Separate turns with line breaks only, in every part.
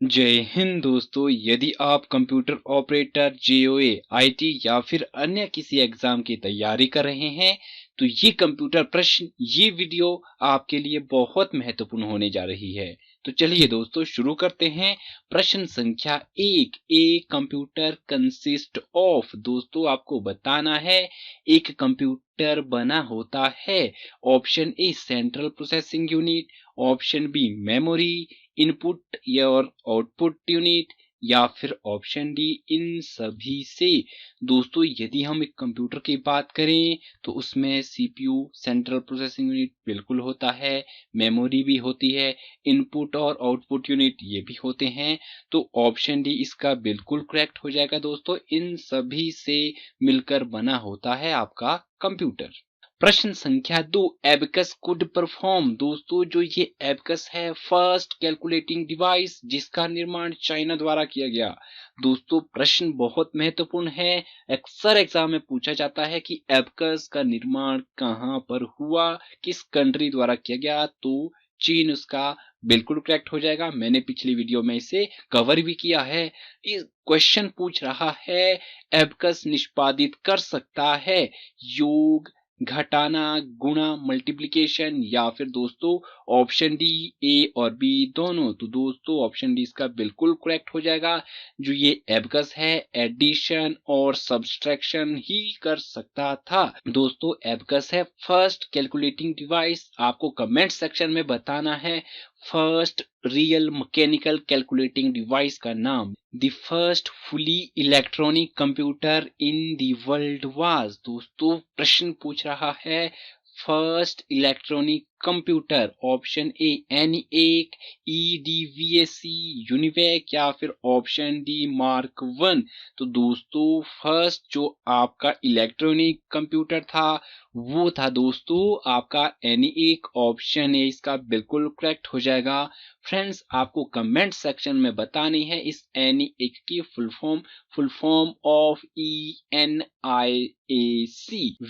जय हिंद दोस्तों। यदि आप कंप्यूटर ऑपरेटर, जेओए, आईटी या फिर अन्य किसी एग्जाम की तैयारी कर रहे हैं तो ये कंप्यूटर प्रश्न, ये वीडियो आपके लिए बहुत महत्वपूर्ण होने जा रही है। तो चलिए दोस्तों शुरू करते हैं। प्रश्न संख्या 1, ए कंप्यूटर कंसिस्ट ऑफ। दोस्तों आपको बताना है एक कंप्यूटर बना होता है। Option A central processing unit, option B memory, input और आउटपुट यूनिट, या फिर ऑप्शन डी इन सभी से। दोस्तों यदि हम एक कंप्यूटर की बात करें तो उसमें सीपीयू सेंट्रल प्रोसेसिंग यूनिट बिल्कुल होता है, मेमोरी भी होती है, इनपुट और आउटपुट यूनिट ये भी होते हैं। तो ऑप्शन डी इसका बिल्कुल करेक्ट हो जाएगा दोस्तों। इन सभी से मिलकर बना होता है आपका कंप्यूटर। प्रश्न संख्या 2, एबकस कुड परफॉर्म। दोस्तों जो ये एबकस है फर्स्ट कैलकुलेटिंग डिवाइस जिसका निर्माण चाइना द्वारा किया गया। दोस्तों प्रश्न बहुत महत्वपूर्ण है, अक्सर एग्जाम में पूछा जाता है कि एबकस का निर्माण कहां पर हुआ, किस कंट्री द्वारा किया गया। तो चीन उसका बिल्कुल करेक्ट हो जाएगा। मैंने पिछली वीडियो में इसे कवर भी किया है। इस क्वेश्चन पूछ रहा है एबकस निष्पादित कर सकता है योग, घटाना, गुणा, मल्टीप्लिकेशन, या फिर दोस्तों ऑप्शन डी ए और बी दोनों। तो दोस्तों ऑप्शन डी इसका बिल्कुल करेक्ट हो जाएगा। जो ये एबकस है एडिशन और सब्सट्रैक्शन ही कर सकता था। दोस्तों एबकस है फर्स्ट कैलकुलेटिंग डिवाइस। आपको कमेंट सेक्शन में बताना है first real mechanical calculating device का नाम। The first fully electronic computer in the world was. दोस्तों प्रश्न पूछ रहा है first electronic computer. Option A एन1, ईडीवीएसी, यूनिवेक, या फिर ऑप्शन डी मार्क 1। तो दोस्तों फर्स्ट जो आपका इलेक्ट्रॉनिक कंप्यूटर था वो था दोस्तों आपका एन1। ऑप्शन ए इसका बिल्कुल करेक्ट हो जाएगा। फ्रेंड्स आपको कमेंट सेक्शन में बतानी है इस एन1 की full form of ENIAC।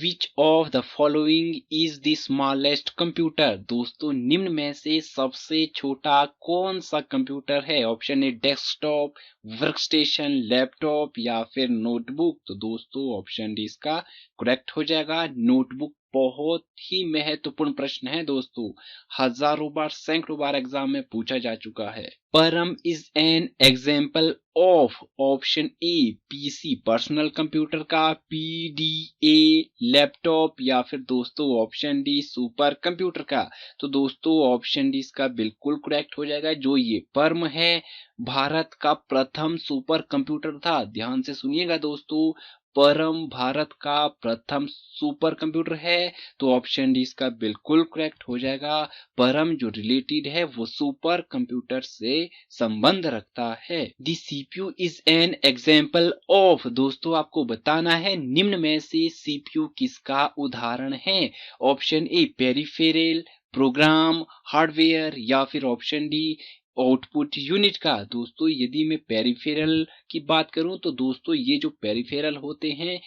Which of the following is the smallest computer. दोस्तों निम्न में से सबसे छोटा कौन सा कंप्यूटर है। ऑप्शन ए डेस्कटॉप, वर्कस्टेशन, लैपटॉप, या फिर नोटबुक। तो दोस्तों ऑप्शन डी इसका करेक्ट हो जाएगा। नोटबुक बहुत ही महत्वपूर्ण प्रश्न है दोस्तों, हजारों बार सैकड़ों बार एग्जाम में पूछा जा चुका है। परम is an example of. Option A PC personal computer का, पीडीए लैपटॉप, या फिर दोस्तों ऑप्शन डी सुपर कंप्यूटर का। तो दोस्तों ऑप्शन डी इसका बिल्कुल करेक्ट हो जाएगा। जो ये परम है भारत का प्रथम सुपर कंप्यूटर था। ध्यान से सुनिएगा दोस्तों, परम भारत का प्रथम सुपर कंप्यूटर है। तो ऑप्शन डी इसका बिल्कुल करेक्ट हो जाएगा। परम जो रिलेटेड है वो सुपर कंप्यूटर से संबंध रखता है। The CPU is an example of. दोस्तों आपको बताना है निम्न में से सीपीयू किसका उदाहरण है। Option A peripheral, program, hardware, या फिर ऑप्शन डी आउटपुट यूनिट का। दोस्तों यदि मैं पेरिफेरल की बात करूं तो दोस्तों ये जो पेरिफेरल होते हैं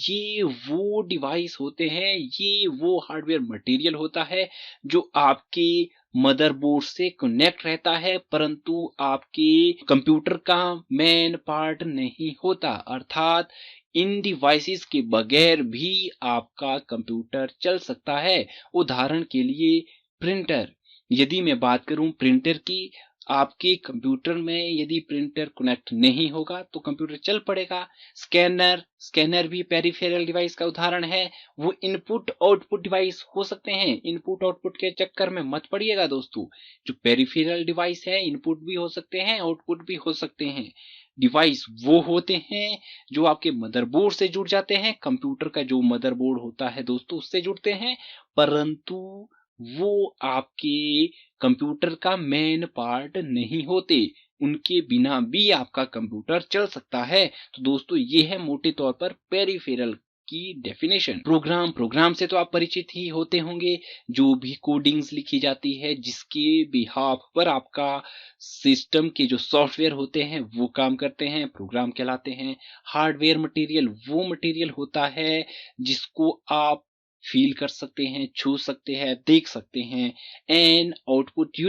ये वो डिवाइस होते हैं, ये वो हार्डवेयर मटेरियल होता है जो आपके मदरबोर्ड से कनेक्ट रहता है परंतु आपके कंप्यूटर का मेन पार्ट नहीं होता। अर्थात इन डिवाइसेस के बगैर भी आपका कंप्यूटर चल सकता है। उदाहरण के लिए प्रिंटर। यदि मैं बात करूं प्रिंटर की, आपके कंप्यूटर में यदि प्रिंटर कनेक्ट नहीं होगा तो कंप्यूटर चल पड़ेगा। स्कैनर भी पेरिफेरल डिवाइस का उदाहरण है। वो इनपुट आउटपुट डिवाइस हो सकते हैं। इनपुट आउटपुट के चक्कर में मत पड़िएगा दोस्तों। जो पेरिफेरल डिवाइस है इनपुट भी हो सकते हैं आउटपुट भी हो सकते हैं। डिवाइस वो होते हैं जो आपके मदरबोर्ड से जुड़ जाते हैं। कंप्यूटर का जो मदरबोर्ड होता है दोस्तों उससे जुड़ते हैं, परंतु वो आपके कंप्यूटर का मेन पार्ट नहीं होते। उनके बिना भी आपका कंप्यूटर चल सकता है। तो दोस्तों ये है मोटे तौर पर पेरिफेरल की डेफिनेशन। प्रोग्राम से तो आप परिचित ही होते होंगे। जो भी कोडिंग्स लिखी जाती है जिसके बिहाफ पर आपका सिस्टम के जो सॉफ्टवेयर होते हैं वो काम करते हैं, प्रोग्राम कहलाते हैं। हार्डवेयर मटेरियल वो मटेरियल होता है जिसको आप फील कर सकते हैं, छू सकते हैं, देख सकते हैं। एंड आउटपुट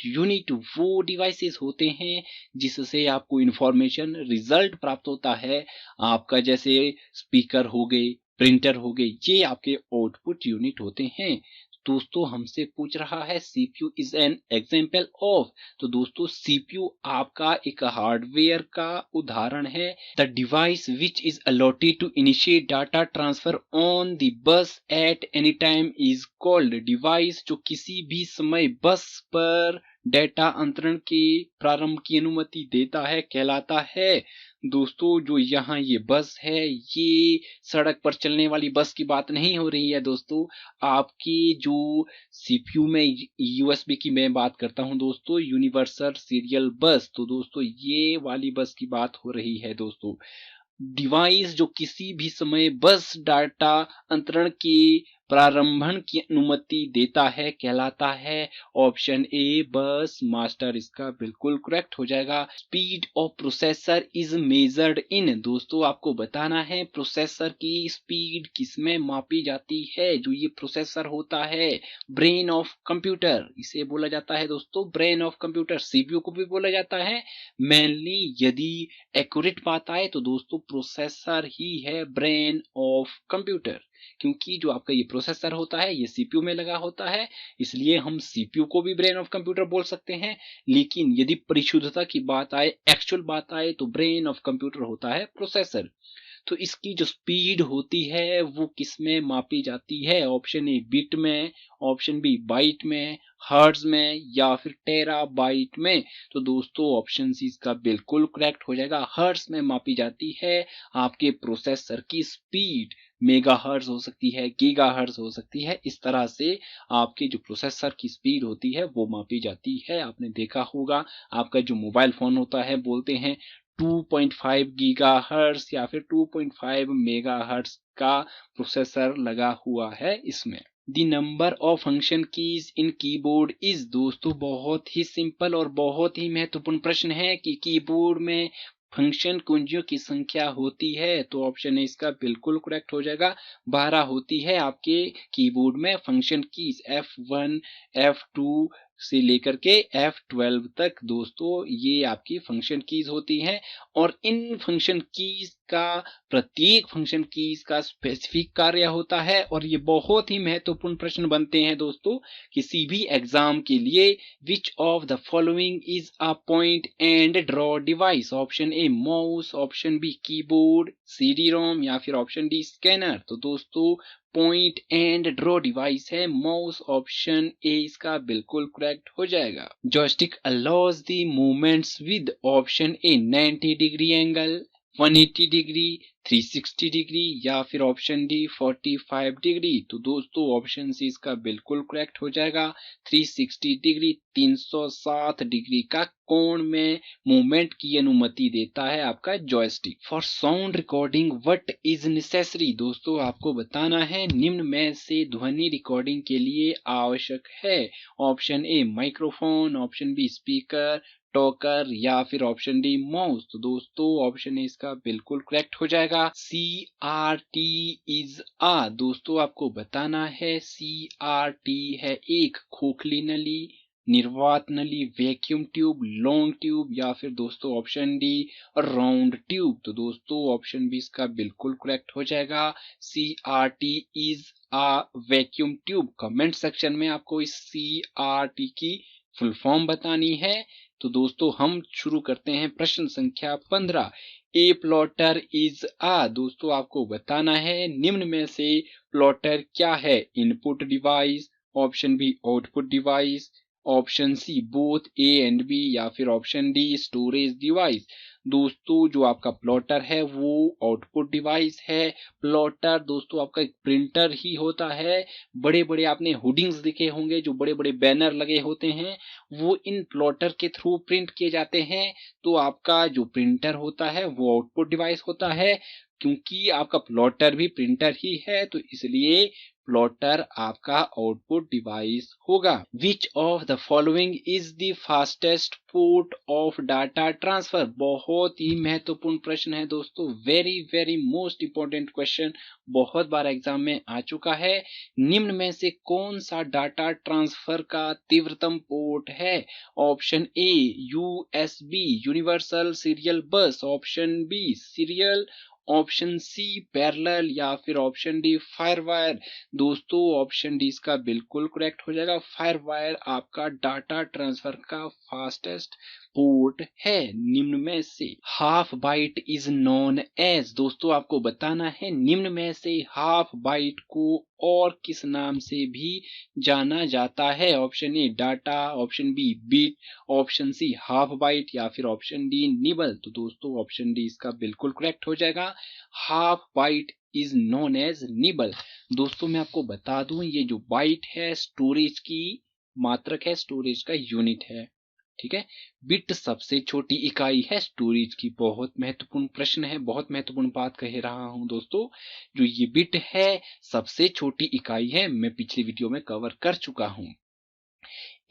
यूनिट वो डिवाइसेस होते हैं जिससे आपको इंफॉर्मेशन रिजल्ट प्राप्त होता है। आपका जैसे स्पीकर हो गए, प्रिंटर हो गए, ये आपके आउटपुट यूनिट होते हैं। दोस्तों हमसे पूछ रहा है CPU is an example of, तो दोस्तों सीपीयू आपका एक हार्डवेयर का उदाहरण है। The device which is allotted to initiate data transfer on the bus at any time is called, device जो किसी भी समय बस पर डेटा अंतरण के प्रारंभ की अनुमति देता है कहलाता है। दोस्तों जो यहाँ ये बस है, ये सड़क पर चलने वाली बस की बात नहीं हो रही है दोस्तों। आपकी जो सीपीयू में यूएसबी की मैं बात करता हूँ दोस्तों, यूनिवर्सल सीरियल बस, तो दोस्तों ये वाली बस की बात हो रही है दोस्तों। डिवाइस जो किसी भी समय बस डाटा अंतरण के प्रारंभन की अनुमति देता है कहलाता है ऑप्शन ए बस मास्टर, इसका बिल्कुल करेक्ट हो जाएगा। Speed of processor is measured in, दोस्तों आपको बताना है प्रोसेसर की स्पीड किसमें मापी जाती है। जो ये प्रोसेसर होता है ब्रेन ऑफ कंप्यूटर, इसे बोला जाता है दोस्तों ब्रेन ऑफ कंप्यूटर। सीपीयू को भी बोला जाता है। मेनली यदि एक्यूरेट बात आए तो दोस्तों प्रोसेसर ही है ब्रेन ऑफ कंप्यूटर, क्योंकि जो आपका ये प्रोसेसर होता है ये सीपीयू में लगा होता है, इसलिए हम सीपीयू को भी ब्रेन ऑफ कंप्यूटर बोल सकते हैं। लेकिन यदि परिशुद्धता की बात आए, एक्चुअल बात आए, तो ब्रेन ऑफ कंप्यूटर होता है प्रोसेसर। तो इसकी जो स्पीड होती है वो किस में मापी जाती है? ऑप्शन ए बिट में, ऑप्शन बी बाइट में, हर्ट्ज में, या फिर टेराबाइट में। तो दोस्तों ऑप्शन सी इसका बिल्कुल करेक्ट हो जाएगा। हर्ट्ज में मापी जाती है आपके प्रोसेसर की स्पीड। मेगा हर्ट्ज हो सकती है, गीगा हर्ट्ज हो सकती है, इस तरह से आपके जो प्रोसेसर की स्पीड होती है वो मापी जाती है। आपने देखा होगा आपका जो मोबाइल फोन होता है बोलते हैं 2.5 गीगाहर्ट्ज या फिर 2.5 मेगाहर्ट्ज का प्रोसेसर लगा हुआ है इसमें। The number of function keys in keyboard is, दोस्तों बहुत ही सिंपल और बहुत ही महत्वपूर्ण प्रश्न है कि कीबोर्ड में फंक्शन कुंजियों की संख्या होती है। तो ऑप्शन है इसका बिल्कुल करेक्ट हो जाएगा। 12 होती है आपके कीबोर्ड में फंक्शन कीज, F1 F2 से लेकर के F12 तक दोस्तों ये आपकी फंक्शन कीज होती हैं। और इन फंक्शन कीज का प्रत्येक फंक्शन कीज का स्पेसिफिक कार्य होता है। और ये बहुत ही महत्वपूर्ण प्रश्न बनते हैं दोस्तों किसी भी एग्जाम के लिए। Which of the following is a point and draw device? Option A mouse, option B keyboard, CD ROM, या फिर ऑप्शन डी स्कैनर। तो दोस्तों पॉइंट एंड ड्रॉ डिवाइस है माउस, ऑप्शन ए इसका बिल्कुल करेक्ट हो जाएगा। Joystick allows the movements with, option A 90 degree angle, 180 degree, 360 degree, या फिर ऑप्शन डी 45 डिग्री। तो दोस्तों ऑप्शन सी इसका बिल्कुल करेक्ट हो जाएगा। 360 डिग्री, 360 डिग्री का कोण में मूवमेंट की अनुमति देता है आपका joystick. For sound recording what is necessary, दोस्तों आपको बताना है निम्न में से ध्वनि रिकॉर्डिंग के लिए आवश्यक है। Option A microphone, option B speaker, talker, या फिर ऑप्शन डी माउस। तो दोस्तों ऑप्शन ए इसका बिल्कुल करेक्ट हो जाएगा। CRT इज आ, दोस्तों आपको बताना है CRT है एक खोखली नली, निर्वात नली, वैक्यूम ट्यूब, लॉन्ग ट्यूब, या फिर दोस्तों ऑप्शन डी राउंड ट्यूब। तो दोस्तों ऑप्शन बी इसका बिल्कुल करेक्ट हो जाएगा। CRT is a vacuum tube. Comment section में आपको इस CRT की फुल फॉर्म बतानी है। तो दोस्तों हम शुरू करते हैं प्रश्न संख्या 15। ए प्लॉटर इज आ, दोस्तों आपको बताना है निम्न में से प्लॉटर क्या है? Input device, option B output device, option C both A and B, या फिर ऑप्शन डी स्टोरेज डिवाइस। दोस्तों जो आपका प्लॉटर है वो आउटपुट डिवाइस है। प्लॉटर दोस्तों आपका एक प्रिंटर ही होता है। बड़े बड़े आपने होर्डिंग्स दिखे होंगे, जो बड़े बड़े बैनर लगे होते हैं वो इन प्लॉटर के थ्रू प्रिंट किए जाते हैं। तो आपका जो प्रिंटर होता है वो आउटपुट डिवाइस होता है। क्योंकि आपका प्लॉटर भी प्रिंटर ही है तो इसलिए प्लॉटर आपका आउटपुट डिवाइस होगा। विच of the following is the fastest port of data transfer? बहुत ही महत्वपूर्ण प्रश्न है दोस्तों, very very most important question, बहुत बार एग्जाम में आ चुका है। निम्न में से कौन सा डाटा ट्रांसफर का तीव्रतम पोर्ट है? Option A USB universal serial bus, option B serial, option C parallel, या फिर ऑप्शन डी फायरवायर। दोस्तों ऑप्शन डी इसका बिल्कुल करेक्ट हो जाएगा। फायरवायर आपका डाटा ट्रांसफर का फास्टेस्ट पोर्ट है निम्न में से। Half byte is known as, दोस्तों आपको बताना है निम्न में से हाफ बाइट को और किस नाम से भी जाना जाता है? Option A data, option B bit, option C half byte, या फिर ऑप्शन डी निबल। तो दोस्तों ऑप्शन डी इसका बिल्कुल करेक्ट हो जाएगा। Half byte is known as nibble. दोस्तों मैं आपको बता दूं, ये जो बाइट है स्टोरेज की मात्रक है, स्टोरेज का यूनिट है, ठीक है। बिट सबसे छोटी इकाई है स्टोरेज की। बहुत महत्वपूर्ण प्रश्न है, बहुत महत्वपूर्ण बात कह रहा हूं दोस्तों। जो ये बिट है सबसे छोटी इकाई है, मैं पिछली वीडियो में कवर कर चुका हूं।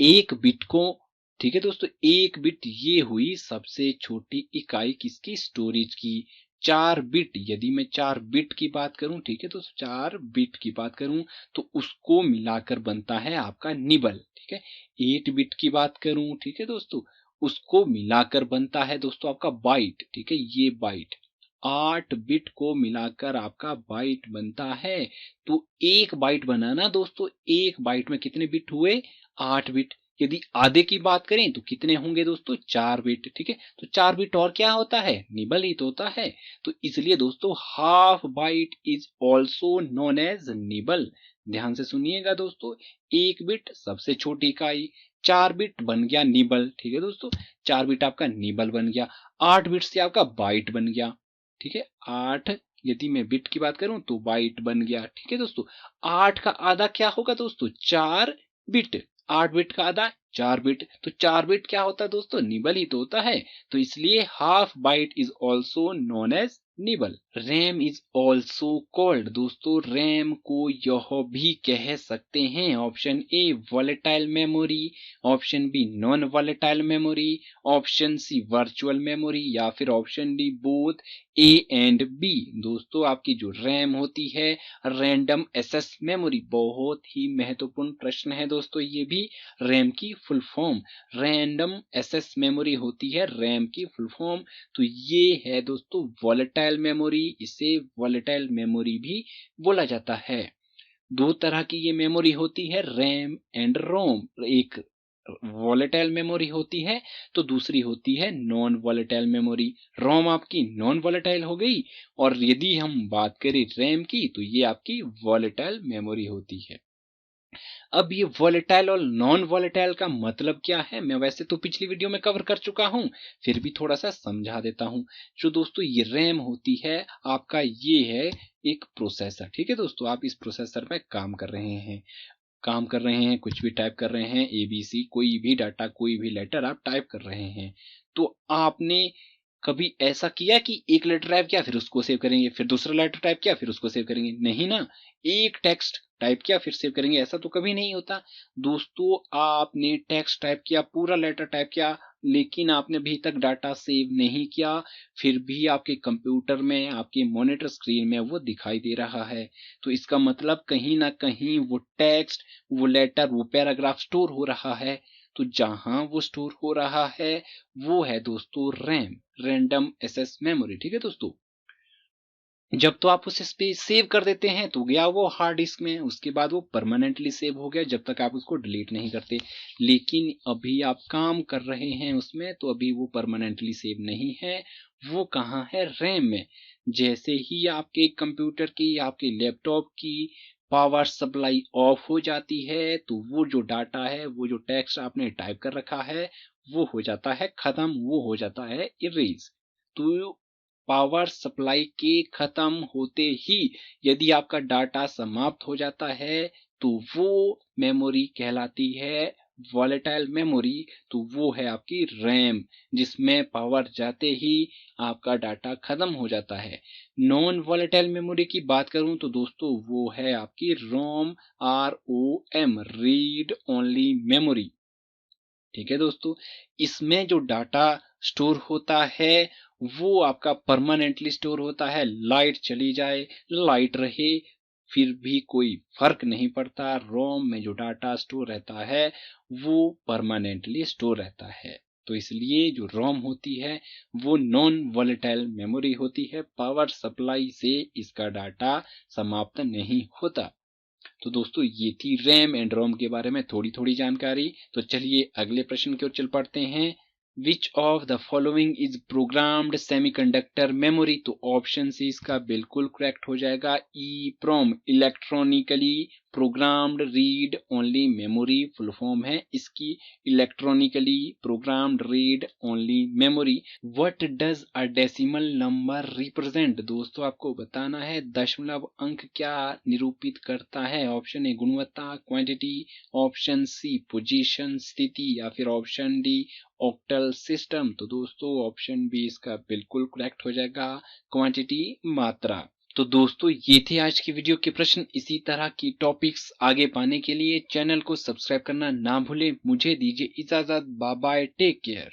एक बिट को, ठीक है दोस्तों, एक बिट ये हुई सबसे छोटी इकाई किसकी? स्टोरेज की। 4 बिट, यदि मैं 4 बिट की बात करूं, ठीक है दोस्तों, 4 बिट की बात करूं तो उसको मिलाकर बनता है आपका निबल, ठीक है। 8 बिट की बात करूं, ठीक है दोस्तों, उसको मिलाकर बनता है दोस्तों आपका बाइट, ठीक है, ये बाइट। 8 बिट को मिलाकर आपका बाइट बनता है। तो एक बाइट बनाना दोस्तों, एक बाइट में कितने बिट हुए? 8 बिट। यदि आधे की बात करें तो कितने होंगे दोस्तों? 4 बिट, ठीक है। तो 4 बिट और क्या होता है? निबल ही तो होता है। तो इसलिए दोस्तों half byte is also known as nibble. ध्यान से सुनिएगा दोस्तों, एक बिट सबसे छोटी इकाई, 4 बिट बन गया निबल, ठीक है दोस्तों, 4 बिट आपका निबल बन गया। 8 बिट से आपका बाइट बन गया, ठीक है। 8 यदि मैं बिट की बात करूं तो बाइट बन गया, ठीक है दोस्तों। 8 का आधा क्या होगा दोस्तों? 4 बिट। 8 बिट का आधा 4 बिट, तो 4 बिट क्या होता है दोस्तों? निबल ही तो होता है। तो इसलिए half byte is also known as nibble. RAM is also called, दोस्तों रैम को यह भी कह सकते हैं। Option A volatile memory, option B non volatile memory, option C virtual memory, या फिर option D both A and B. दोस्तों आपकी जो रैम होती है रैंडम एक्सेस मेमोरी, बहुत ही महत्वपूर्ण प्रश्न है दोस्तों ये भी। रैम की full form random access memory होती है, रैम की फुल फॉर्म। तो ये है दोस्तों वॉलेटाइल मेमोरी, इसे वॉलेटाइल मेमोरी भी बोला जाता है। दो तरह की ये मेमोरी होती है, रैम एंड रोम। एक वॉलेटाइल मेमोरी होती है तो दूसरी होती है नॉन वॉलेटाइल मेमोरी। रोम आपकी नॉन वॉलेटाइल हो गई, और यदि हम बात करें रैम की तो ये आपकी वॉलेटाइल मेमोरी होती है। अब ये वॉलेटाइल और नॉन वॉलेटाइल का मतलब क्या है, मैं वैसे तो पिछली वीडियो में कवर कर चुका हूं, फिर भी थोड़ा सा समझा देता हूं। जो दोस्तों ये रैम होती है आपका, ये है एक प्रोसेसर, ठीक है दोस्तों। आप इस प्रोसेसर में काम कर रहे हैं, कुछ भी टाइप कर रहे हैं, एबीसी, कोई भी डाटा, कोई भी लेटर आप टाइप कर रहे हैं। तो आपने कभी ऐसा किया कि एक लेटर टाइप किया फिर उसको सेव करेंगे, फिर दूसरा लेटर टाइप किया फिर उसको सेव करेंगे? नहीं ना। एक टेक्स्ट टाइप किया फिर सेव करेंगे, ऐसा तो कभी नहीं होता दोस्तों। आपने टेक्स्ट टाइप किया, पूरा लेटर टाइप किया, लेकिन आपने अभी तक डाटा सेव नहीं किया, फिर भी आपके कंप्यूटर में, आपके मॉनिटर स्क्रीन में वो दिखाई दे रहा है। तो इसका मतलब कहीं ना कहीं वो टेक्स्ट, वो लेटर, वो पैराग्राफ स्टोर हो रहा है। तो जहां वो स्टोर हो रहा है वो है दोस्तों रैम, रैंडम एक्सेस मेमोरी, ठीक है दोस्तों। जब तो आप उसे सेव कर देते हैं तो गया वो हार्ड डिस्क में, उसके बाद वो परमानेंटली सेव हो गया जब तक आप उसको डिलीट नहीं करते। लेकिन अभी आप काम कर रहे हैं उसमें, तो अभी वो परमानेंटली सेव नहीं है, वो कहाँ है? रैम में। जैसे ही आपके कंप्यूटर की, आपके लैपटॉप की पावर सप्लाई ऑफ हो जाती है तो वो जो डाटा है, वो जो टेक्स्ट आपने टाइप कर रखा है, वो हो जाता है खत्म, वो हो जाता है इरेज। तो पावर सप्लाई के खत्म होते ही यदि आपका डाटा समाप्त हो जाता है तो वो मेमोरी कहलाती है वॉलेटाइल मेमोरी, तो वो है आपकी रैम, जिसमें पावर जाते ही आपका डाटा खत्म हो जाता है। नॉन वॉलेटाइल मेमोरी की बात करूं तो दोस्तों वो है आपकी रोम, ROM, रीड ओनली मेमोरी। ठीक है दोस्तों, इसमें जो डाटा स्टोर होता है वो आपका परमानेंटली स्टोर होता है। लाइट चली जाए, लाइट रहे, फिर भी कोई फर्क नहीं पड़ता। रोम में जो डाटा स्टोर रहता है वो परमानेंटली स्टोर रहता है। तो इसलिए जो रोम होती है वो नॉन वॉलेटाइल मेमोरी होती है। पावर सप्लाई से इसका डाटा समाप्त नहीं होता। तो दोस्तों ये थी रैम एंड रोम के बारे में थोड़ी थोड़ी जानकारी। तो चलिए अगले प्रश्न की ओर चल पड़ते हैं। Which of the following is programmed semiconductor memory, तो ऑप्शन से इसका बिल्कुल करेक्ट हो जाएगा EPROM, electronically programmed read only memory full form है इसकी, electronically programmed read only memory. What does a decimal number represent, दोस्तों आपको बताना है दशमलव अंक क्या निरूपित करता है। ऑप्शन ए गुणवत्ता, क्वांटिटी, ऑप्शन सी पोजीशन स्थिति, या फिर ऑप्शन डी ऑक्टल सिस्टम। तो दोस्तों ऑप्शन बी इसका बिल्कुल करेक्ट हो जाएगा, क्वांटिटी मात्रा। तो दोस्तों ये थे आज की वीडियो के प्रश्न। इसी तरह की टॉपिक्स आगे पाने के लिए चैनल को सब्सक्राइब करना ना भूलें। मुझे दीजिए इजाजत, बाय बाय, टेक केयर।